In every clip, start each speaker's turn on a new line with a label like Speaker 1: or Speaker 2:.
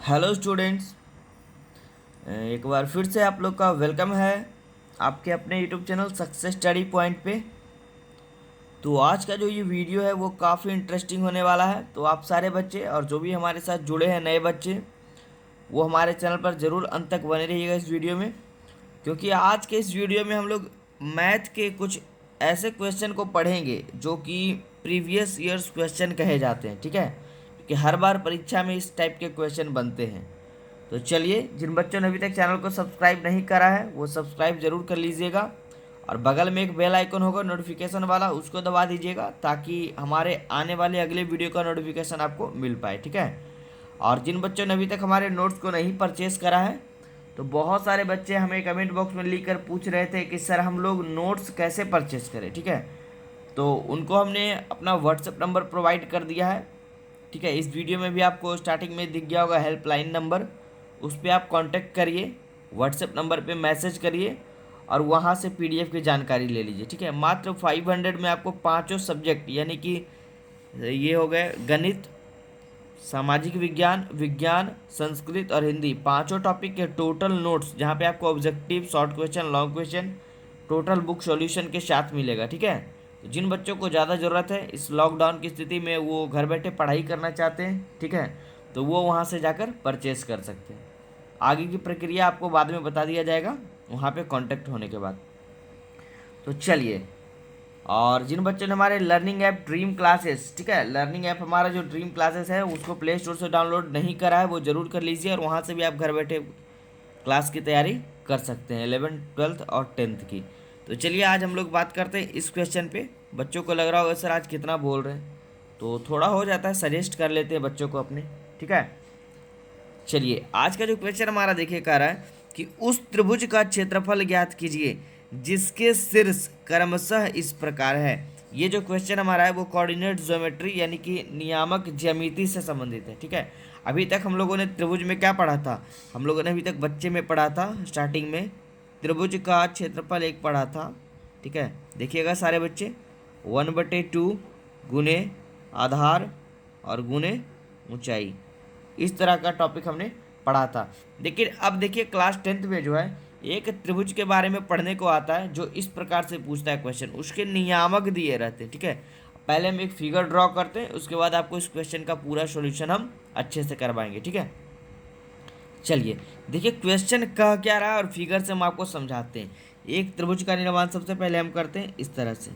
Speaker 1: Hello students, एक बार फिर से आप लोग का वेलकम है आपके अपने YouTube channel success study point पे। तो आज का जो ये वीडियो है वो काफ़ी इंटरेस्टिंग होने वाला है। तो आप सारे बच्चे और जो भी हमारे साथ जुड़े हैं नए बच्चे, वो हमारे चैनल पर ज़रूर अंत तक बने रहिएगा इस वीडियो में, क्योंकि आज के इस वीडियो में हम लोग मैथ के कुछ ऐसे क्वेश्चन को पढ़ेंगे जो कि प्रीवियस ईयर्स क्वेश्चन कहे जाते हैं। ठीक है, क्योंकि हर बार परीक्षा में इस टाइप के क्वेश्चन बनते हैं। तो चलिए, जिन बच्चों ने अभी तक चैनल को सब्सक्राइब नहीं करा है वो सब्सक्राइब जरूर कर लीजिएगा, और बगल में एक बेल आइकन होगा नोटिफिकेशन वाला, उसको दबा दीजिएगा ताकि हमारे आने वाले अगले वीडियो का नोटिफिकेशन आपको मिल पाए। ठीक है, और जिन बच्चों ने अभी तक हमारे नोट्स को नहीं परचेस करा है, तो बहुत सारे बच्चे हमें कमेंट बॉक्स में लिख कर पूछ रहे थे कि सर हम लोग नोट्स कैसे परचेस करें। ठीक है, तो उनको हमने अपना व्हाट्सएप नंबर प्रोवाइड कर दिया है। ठीक है, इस वीडियो में भी आपको स्टार्टिंग में दिख गया होगा हेल्पलाइन नंबर, उस पर आप कांटेक्ट करिए, व्हाट्सएप नंबर पे मैसेज करिए और वहाँ से पीडीएफ की जानकारी ले लीजिए। ठीक है, मात्र 500 में आपको पाँचों सब्जेक्ट यानी कि ये हो गए गणित, सामाजिक विज्ञान, विज्ञान, संस्कृत और हिंदी, पांचों टॉपिक के टोटल नोट्स, जहाँ पे आपको objective, short question, long question, total book solution के साथ मिलेगा। ठीक है, तो जिन बच्चों को ज़्यादा ज़रूरत है इस लॉकडाउन की स्थिति में, वो घर बैठे पढ़ाई करना चाहते हैं, ठीक है, तो वो वहाँ से जाकर परचेस कर सकते हैं। आगे की प्रक्रिया आपको बाद में बता दिया जाएगा वहाँ पे कांटेक्ट होने के बाद। तो चलिए, और जिन बच्चों ने हमारे लर्निंग ऐप ड्रीम क्लासेस, ठीक है, लर्निंग ऐप हमारा जो ड्रीम क्लासेस है उसको प्ले स्टोर से डाउनलोड नहीं करा है वो ज़रूर कर लीजिए, और वहाँ से भी आप घर बैठे क्लास की तैयारी कर सकते हैं 11th 12th और 10th की। तो चलिए, आज हम लोग बात करते हैं इस क्वेश्चन पे। बच्चों को लग रहा होगा सर आज कितना बोल रहे हैं, तो थोड़ा हो जाता है, सजेस्ट कर लेते हैं बच्चों को अपने। ठीक है, चलिए आज का जो क्वेश्चन हमारा देखिए कह रहा है कि उस त्रिभुज का क्षेत्रफल ज्ञात कीजिए जिसके शीर्ष क्रमशः इस प्रकार है। ये जो क्वेश्चन हमारा है वो कोऑर्डिनेट ज्योमेट्री यानी कि नियामक ज्यामिति से संबंधित है। ठीक है, अभी तक हम लोगों ने त्रिभुज में क्या पढ़ा था, हम लोगों ने अभी तक बच्चे में पढ़ा था स्टार्टिंग में त्रिभुज का क्षेत्रफल एक पढ़ा था। ठीक है, देखिएगा सारे बच्चे, 1/2 गुने आधार और गुने ऊंचाई, इस तरह का टॉपिक हमने पढ़ा था। लेकिन अब देखिए क्लास 10th में जो है एक त्रिभुज के बारे में पढ़ने को आता है जो इस प्रकार से पूछता है क्वेश्चन, उसके नियामक दिए रहते हैं। ठीक है, पहले हम एक फिगर ड्रॉ करते हैं, उसके बाद आपको इस क्वेश्चन का पूरा सॉल्यूशन हम अच्छे से करवाएंगे। ठीक है, चलिए देखिए क्वेश्चन कह क्या रहा है और फिगर से हम आपको समझाते हैं। एक त्रिभुज का निर्माण सबसे पहले हम करते हैं इस तरह से,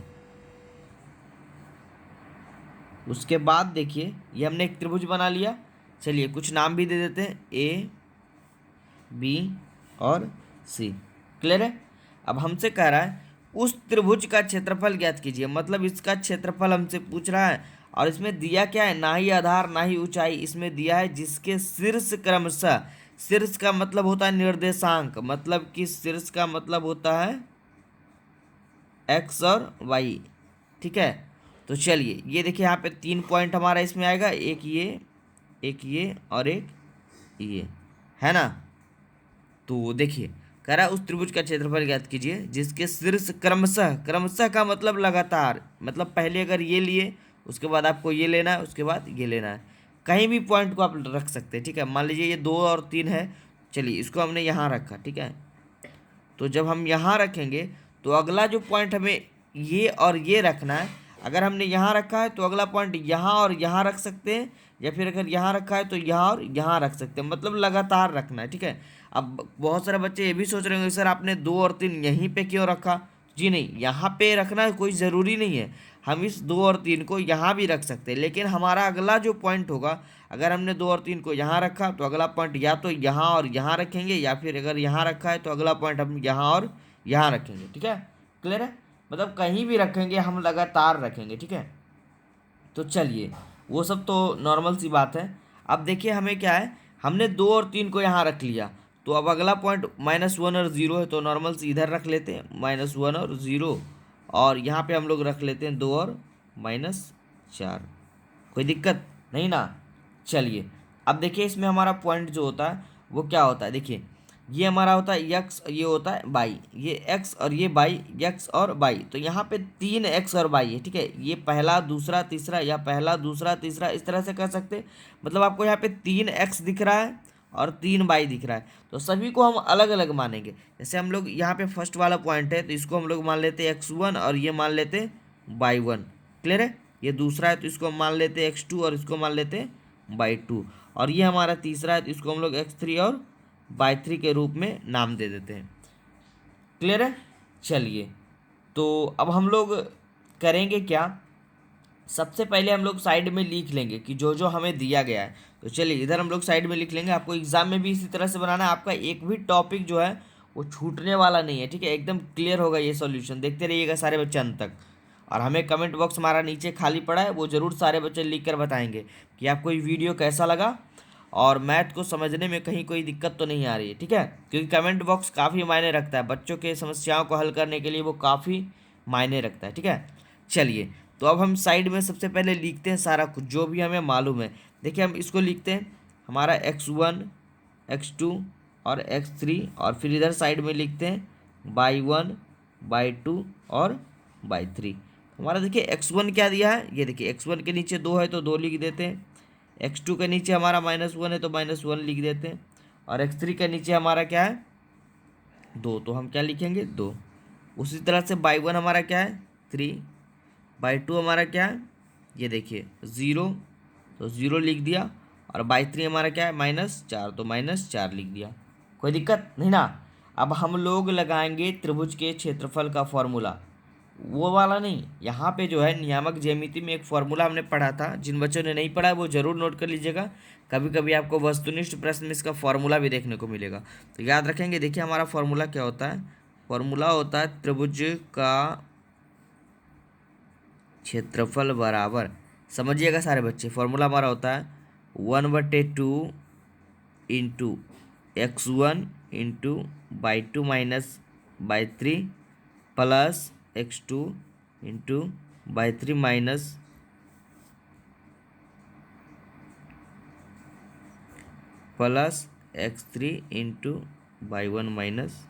Speaker 1: उसके बाद देखिए ये हमने एक त्रिभुज बना लिया। चलिए कुछ नाम भी दे देते हैं, ए बी और सी। क्लियर है, अब हमसे कह रहा है उस त्रिभुज का क्षेत्रफल ज्ञात कीजिए, मतलब इसका क्षेत्रफल हमसे पूछ रहा है, और इसमें दिया क्या है, ना ही आधार ना ही ऊंचाई, इसमें दिया है जिसके शीर्ष क्रमशः, शीर्ष का मतलब होता है निर्देशांक, मतलब कि शीर्ष का मतलब होता है एक्स और वाई। ठीक है, तो चलिए ये देखिए यहाँ पे 3 पॉइंट हमारा इसमें आएगा, एक ये और एक ये, है ना। तो देखिए कह रहा है उस त्रिभुज का क्षेत्रफल ज्ञात कीजिए जिसके शीर्ष क्रमशः, क्रमशः का मतलब लगातार, मतलब पहले अगर ये लिए उसके बाद आपको ये लेना है, उसके बाद ये लेना है, कहीं भी पॉइंट को आप रख सकते हैं। ठीक है, मान लीजिए ये 2 और 3 है, चलिए इसको हमने यहाँ रखा। ठीक है, तो जब हम यहाँ रखेंगे तो अगला जो पॉइंट हमें ये और ये रखना है, अगर हमने यहाँ रखा है तो अगला पॉइंट यहाँ और यहाँ रख सकते हैं, या फिर अगर यहाँ रखा है तो यहाँ और यहाँ रख सकते हैं, मतलब लगातार रखना है। ठीक है, अब बहुत सारे बच्चे ये भी सोच रहे होंगे सर आपने 2 और 3 यहीं पे क्यों रखा। जी नहीं, यहाँ पे रखना कोई ज़रूरी नहीं है, हम इस 2 और 3 को यहाँ भी रख सकते हैं, लेकिन हमारा अगला जो पॉइंट होगा, अगर हमने 2 और 3 को यहाँ रखा तो अगला पॉइंट या तो यहाँ और यहाँ रखेंगे, या फिर अगर यहाँ रखा है तो अगला पॉइंट हम यहाँ और यहाँ रखेंगे। ठीक है, क्लियर है, मतलब कहीं भी रखेंगे हम लगातार रखेंगे। ठीक है, तो चलिए वो सब तो नॉर्मल सी बात है। अब देखिए हमें क्या है, हमने 2 और 3 को यहाँ रख लिया, तो अब अगला पॉइंट -1 और 0 है, तो नॉर्मल से इधर रख लेते हैं -1 और 0, और यहाँ पे हम लोग रख लेते हैं 2 और -4, कोई दिक्कत नहीं ना। चलिए अब देखिए इसमें हमारा पॉइंट जो होता है वो क्या होता है, देखिए ये हमारा होता है यक्स, ये होता है बाई, ये एक्स और ये बाई, यक्स और बाई, तो यहाँ पे 3 एक्स और बाई है। ठीक है, ये पहला दूसरा तीसरा या पहला दूसरा तीसरा इस तरह से कर सकते हैं, मतलब आपको यहाँ पे 3 एक्स दिख रहा है और 3 y दिख रहा है, तो सभी को हम अलग अलग मानेंगे। जैसे हम लोग यहाँ पे फर्स्ट वाला पॉइंट है तो इसको हम लोग मान लेते हैं x1 और ये मान लेते हैं y1। क्लियर है? ये दूसरा है तो इसको हम मान लेते हैं x2 और इसको मान लेते हैं y2। और ये हमारा तीसरा है तो इसको हम लोग x3 और y3 के रूप में नाम दे देते हैं। क्लियर है? चलिए, तो अब हम लोग करेंगे क्या, सबसे पहले हम लोग साइड में लिख लेंगे कि जो जो हमें दिया गया है। तो चलिए इधर हम लोग साइड में लिख लेंगे। आपको एग्जाम में भी इसी तरह से बनाना है, आपका एक भी टॉपिक जो है वो छूटने वाला नहीं है। ठीक है, एकदम क्लियर होगा ये सॉल्यूशन, देखते रहिएगा सारे बच्चे अंत तक। और हमें कमेंट बॉक्स हमारा नीचे खाली पड़ा है, वो ज़रूर सारे बच्चे लिख कर बताएंगे कि आपको ये वीडियो कैसा लगा और मैथ को समझने में कहीं कोई दिक्कत तो नहीं आ रही है। ठीक है, क्योंकि कमेंट बॉक्स काफ़ी मायने रखता है, बच्चों के समस्याओं को हल करने के लिए वो काफ़ी मायने रखता है। ठीक है, चलिए तो अब हम साइड में सबसे पहले लिखते हैं सारा कुछ जो भी हमें मालूम है। देखिए हम इसको लिखते हैं, हमारा x1 x2 और x3, और फिर इधर साइड में लिखते हैं y1 y2 और y3। हमारा देखिए x1 क्या दिया है, ये देखिए x1 के नीचे 2 है तो 2 लिख देते हैं, x2 के नीचे हमारा -1 है तो -1 लिख देते हैं, और x3 के नीचे हमारा क्या है 2, तो हम क्या लिखेंगे 2। उसी तरह से y1 हमारा क्या है 3, y2 हमारा क्या है ये देखिए 0, तो 0 लिख दिया, और y3 हमारा क्या है -4, तो -4 लिख दिया। कोई दिक्कत नहीं ना? अब हम लोग लगाएंगे त्रिभुज के क्षेत्रफल का फॉर्मूला, वो वाला नहीं, यहाँ पे जो है नियामक ज्यामिति में एक फॉर्मूला हमने पढ़ा था। जिन बच्चों ने नहीं पढ़ा है वो ज़रूर नोट कर लीजिएगा, कभी कभी आपको वस्तुनिष्ठ प्रश्न में इसका फॉर्मूला भी देखने को मिलेगा, तो याद रखेंगे। देखिए हमारा फॉर्मूला क्या होता है, फॉर्मूला होता है त्रिभुज का क्षेत्रफल बराबर, समझिएगा सारे बच्चे, फॉर्मूला हमारा होता है 1/2 into x1 into y2 minus y3 plus x2 into y3 minus plus x3 into y1 minus.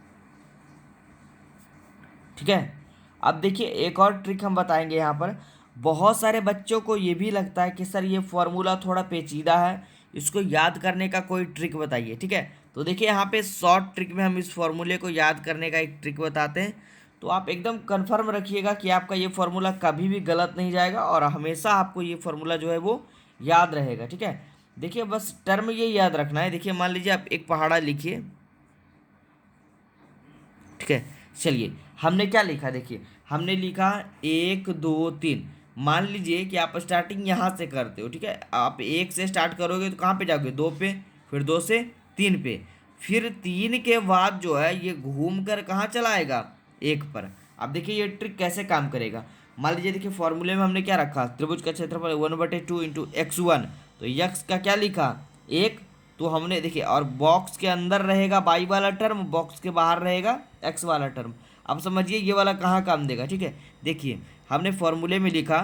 Speaker 1: ठीक है, अब देखिए एक और ट्रिक हम बताएंगे यहाँ पर। बहुत सारे बच्चों को ये भी लगता है कि सर ये फॉर्मूला थोड़ा पेचीदा है, इसको याद करने का कोई ट्रिक बताइए। ठीक है, तो देखिए यहाँ पे शॉर्ट ट्रिक में हम इस फॉर्मूले को याद करने का एक ट्रिक बताते हैं, तो आप एकदम कन्फर्म रखिएगा कि आपका ये फॉर्मूला कभी भी गलत नहीं जाएगा और हमेशा आपको ये फॉर्मूला जो है वो याद रहेगा। ठीक है, देखिए बस टर्म ये याद रखना है। देखिए मान लीजिए आप एक पहाड़ा लिखिए, ठीक है, चलिए हमने क्या लिखा, देखिए हमने लिखा 1 2 3। मान लीजिए कि आप स्टार्टिंग यहाँ से करते हो, ठीक है, आप 1 से स्टार्ट करोगे तो कहाँ पे जाओगे 2 पे, फिर 2 से 3 पे, फिर 3 के बाद जो है ये घूम कर कहाँ चला आएगा 1 पर। अब देखिए ये ट्रिक कैसे काम करेगा। मान लीजिए देखिए फॉर्मूले में हमने क्या रखा, त्रिभुज का क्षेत्रफल 1/2 इंटू x1, तो x का क्या लिखा 1, तो हमने देखिए, और बॉक्स के अंदर रहेगा y वाला टर्म, बॉक्स के बाहर रहेगा x वाला टर्म। अब समझिए ये वाला कहाँ काम देगा। ठीक है, देखिए हमने फॉर्मूले में लिखा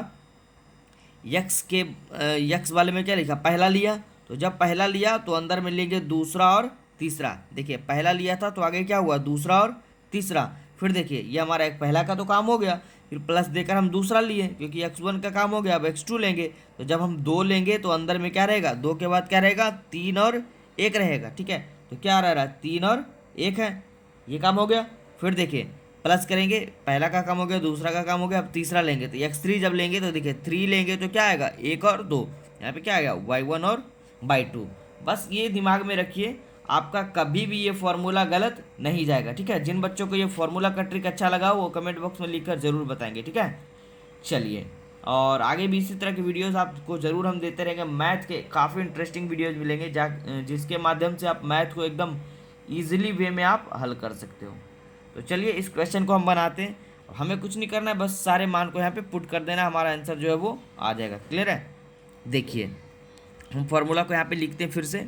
Speaker 1: यक्स वाले में क्या लिखा, पहला लिया, तो जब पहला लिया तो अंदर में लेंगे दूसरा और तीसरा। देखिए पहला लिया था तो आगे क्या हुआ दूसरा और तीसरा, फिर देखिए ये हमारा एक पहला का तो काम हो गया, फिर प्लस देकर हम दूसरा लिए क्योंकि x1 का काम हो गया। अब x2 लेंगे, तो जब हम 2 लेंगे तो अंदर में क्या रहेगा 2 के बाद क्या रहेगा 3 और 1 रहेगा। ठीक है, तो क्या रह रहा है 3 और 1 है, ये काम हो गया। फिर देखिए प्लस करेंगे, पहला का काम हो गया, दूसरा का काम हो गया, अब तीसरा लेंगे तो x3 जब लेंगे तो देखिए 3 लेंगे तो क्या आएगा 1 और 2, यहाँ पे क्या आएगा y1 और y2। बस ये दिमाग में रखिए, आपका कभी भी ये फॉर्मूला गलत नहीं जाएगा। ठीक है, जिन बच्चों को ये फॉर्मूला का ट्रिक अच्छा लगा वो कमेंट बॉक्स में लिखकर ज़रूर बताएंगे। ठीक है, चलिए और आगे भी इसी तरह के वीडियोस आपको ज़रूर हम देते रहेंगे। मैथ के काफ़ी इंटरेस्टिंग वीडियोस मिलेंगे जिसके माध्यम से आप मैथ को एकदम ईजिली वे में आप हल कर सकते हो। तो चलिए इस क्वेश्चन को हम बनाते हैं, हमें कुछ नहीं करना है, बस सारे मान को यहाँ पे पुट कर देना, हमारा आंसर जो है वो आ जाएगा। क्लियर है? देखिए हम फॉर्मूला को यहाँ पे लिखते हैं फिर से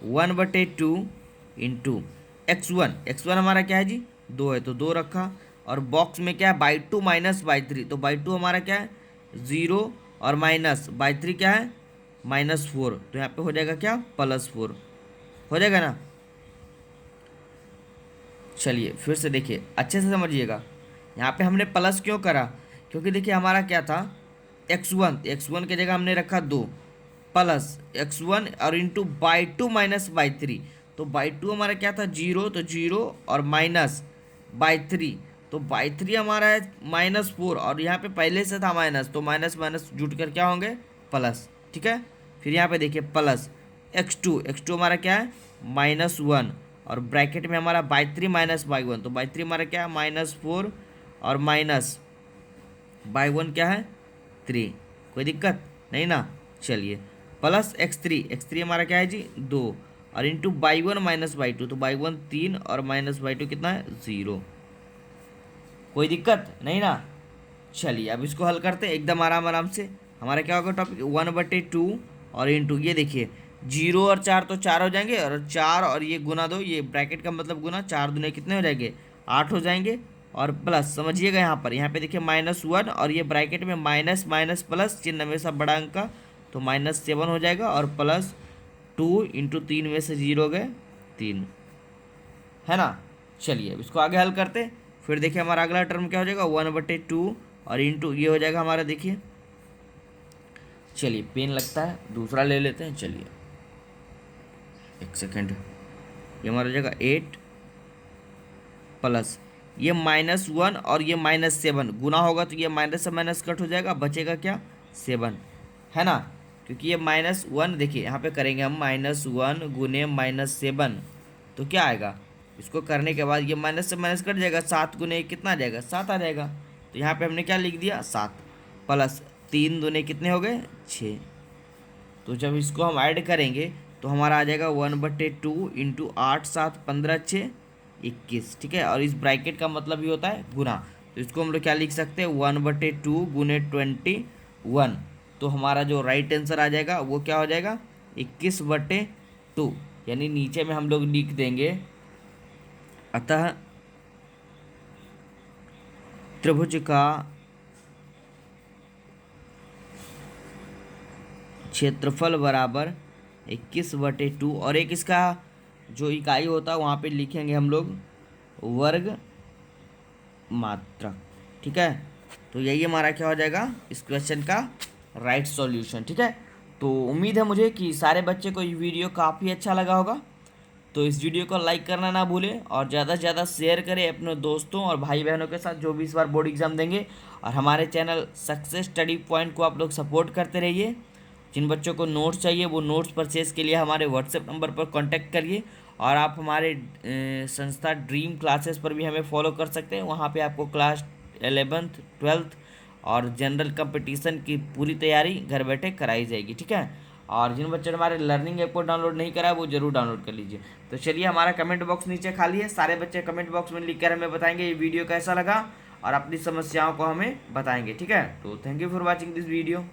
Speaker 1: 1/2 इंटू x1 हमारा क्या है जी 2 है तो 2 रखा, और बॉक्स में क्या है y2 माइनस y3, तो y2 हमारा क्या है 0 और माइनस y3 क्या है -4, तो यहाँ पे हो जाएगा क्या +4 हो जाएगा ना। चलिए फिर से देखिए अच्छे से समझिएगा, यहाँ पे हमने प्लस क्यों करा, क्योंकि देखिए हमारा क्या था x1 की जगह हमने रखा 2, प्लस x1 और into by two minus by three. तो बाई टू हमारा क्या था, जीरो, तो जीरो और माइनस बाई थ्री, तो बाई थ्री हमारा है -4 और यहाँ पे पहले से था माइनस, तो माइनस माइनस जुट कर क्या होंगे, प्लस। ठीक है, फिर यहाँ पे देखिए प्लस x2 हमारा क्या है -1 और ब्रैकेट में हमारा by three minus by one, तो बाई थ्री हमारा क्या है -4 और माइनस बाई वन क्या है 3। कोई दिक्कत नहीं ना। चलिए प्लस x3 हमारा क्या है जी 2 और into by one minus by two, तो बाई वन 3 और माइनस बाई टू कितना है 0। कोई दिक्कत नहीं ना। चलिए अब इसको हल करते हैं एकदम आराम आराम से। हमारा क्या होगा टॉपिक 1/2 और इंटू ये देखिए 0 और 4 तो 4 हो जाएंगे और 4 और ये गुना दो, ये ब्रैकेट का मतलब गुना, 4 दूने कितने हो जाएंगे 8 हो जाएंगे और प्लस समझिएगा यहाँ पे देखिए -1 और ये ब्रैकेट में माइनस माइनस प्लस चिन्ह में सब बड़ा अंक का, तो -7 हो जाएगा और +2 इंटू 3 में से 0 गए 3, है ना। चलिए अब इसको आगे हल करते हैं। फिर देखिए हमारा अगला टर्म क्या हो जाएगा 1/2 और इंटू ये हो जाएगा हमारा, देखिए चलिए पेन लगता है दूसरा ले लेते हैं। चलिए एक सेकेंड, ये हमारा हो जाएगा 8 प्लस ये -1 और ये -7 गुना होगा, तो ये माइनस से माइनस कट हो जाएगा, बचेगा क्या 7, है ना। क्योंकि ये -1 देखिए यहाँ पे करेंगे हम -1 गुने -7, तो क्या आएगा, इसको करने के बाद ये माइनस से माइनस कट जाएगा, 7 गुने कितना आ जाएगा 7 आ जाएगा। तो यहाँ पे हमने क्या लिख दिया 7 प्लस 3 दूने कितने हो गए 6। तो जब इसको हम ऐड करेंगे तो हमारा आ जाएगा 1/2 इंटू 8 7 15 6 21। ठीक है, और इस ब्रैकेट का मतलब ही होता है गुना, तो इसको हम लोग क्या लिख सकते हैं 1/2 गुने 21। तो हमारा जो राइट आंसर आ जाएगा वो क्या हो जाएगा 21/2, यानी नीचे में हम लोग लिख देंगे अतः त्रिभुज का क्षेत्रफल बराबर 21/2 और एक इसका जो इकाई होता है वहाँ पे लिखेंगे हम लोग वर्ग मात्रक। ठीक है, तो यही हमारा क्या हो जाएगा इस क्वेश्चन का राइट सॉल्यूशन। ठीक है, तो उम्मीद है मुझे कि सारे बच्चे को ये वीडियो काफ़ी अच्छा लगा होगा। तो इस वीडियो को लाइक करना ना भूलें और ज़्यादा से ज़्यादा शेयर करें अपने दोस्तों और भाई बहनों के साथ जो भी इस बार बोर्ड एग्ज़ाम देंगे। और हमारे चैनल सक्सेस स्टडी पॉइंट को आप लोग सपोर्ट करते रहिए। जिन बच्चों को नोट्स चाहिए वो नोट्स परचेज़ के लिए हमारे व्हाट्सएप नंबर पर कांटेक्ट करिए और आप हमारे संस्था ड्रीम क्लासेस पर भी हमें फॉलो कर सकते हैं। वहाँ पे आपको क्लास 11th 12th और जनरल कंपटीशन की पूरी तैयारी घर बैठे कराई जाएगी। ठीक है, और जिन बच्चों ने हमारे लर्निंग ऐप को डाउनलोड नहीं करा वो जरूर डाउनलोड कर लीजिए। तो चलिए हमारा कमेंट बॉक्स नीचे खाली है, सारे बच्चे कमेंट बॉक्स में लिखकर हमें बताएंगे ये वीडियो कैसा लगा और अपनी समस्याओं को हमें बताएंगे। ठीक है, तो thank you for watching this video.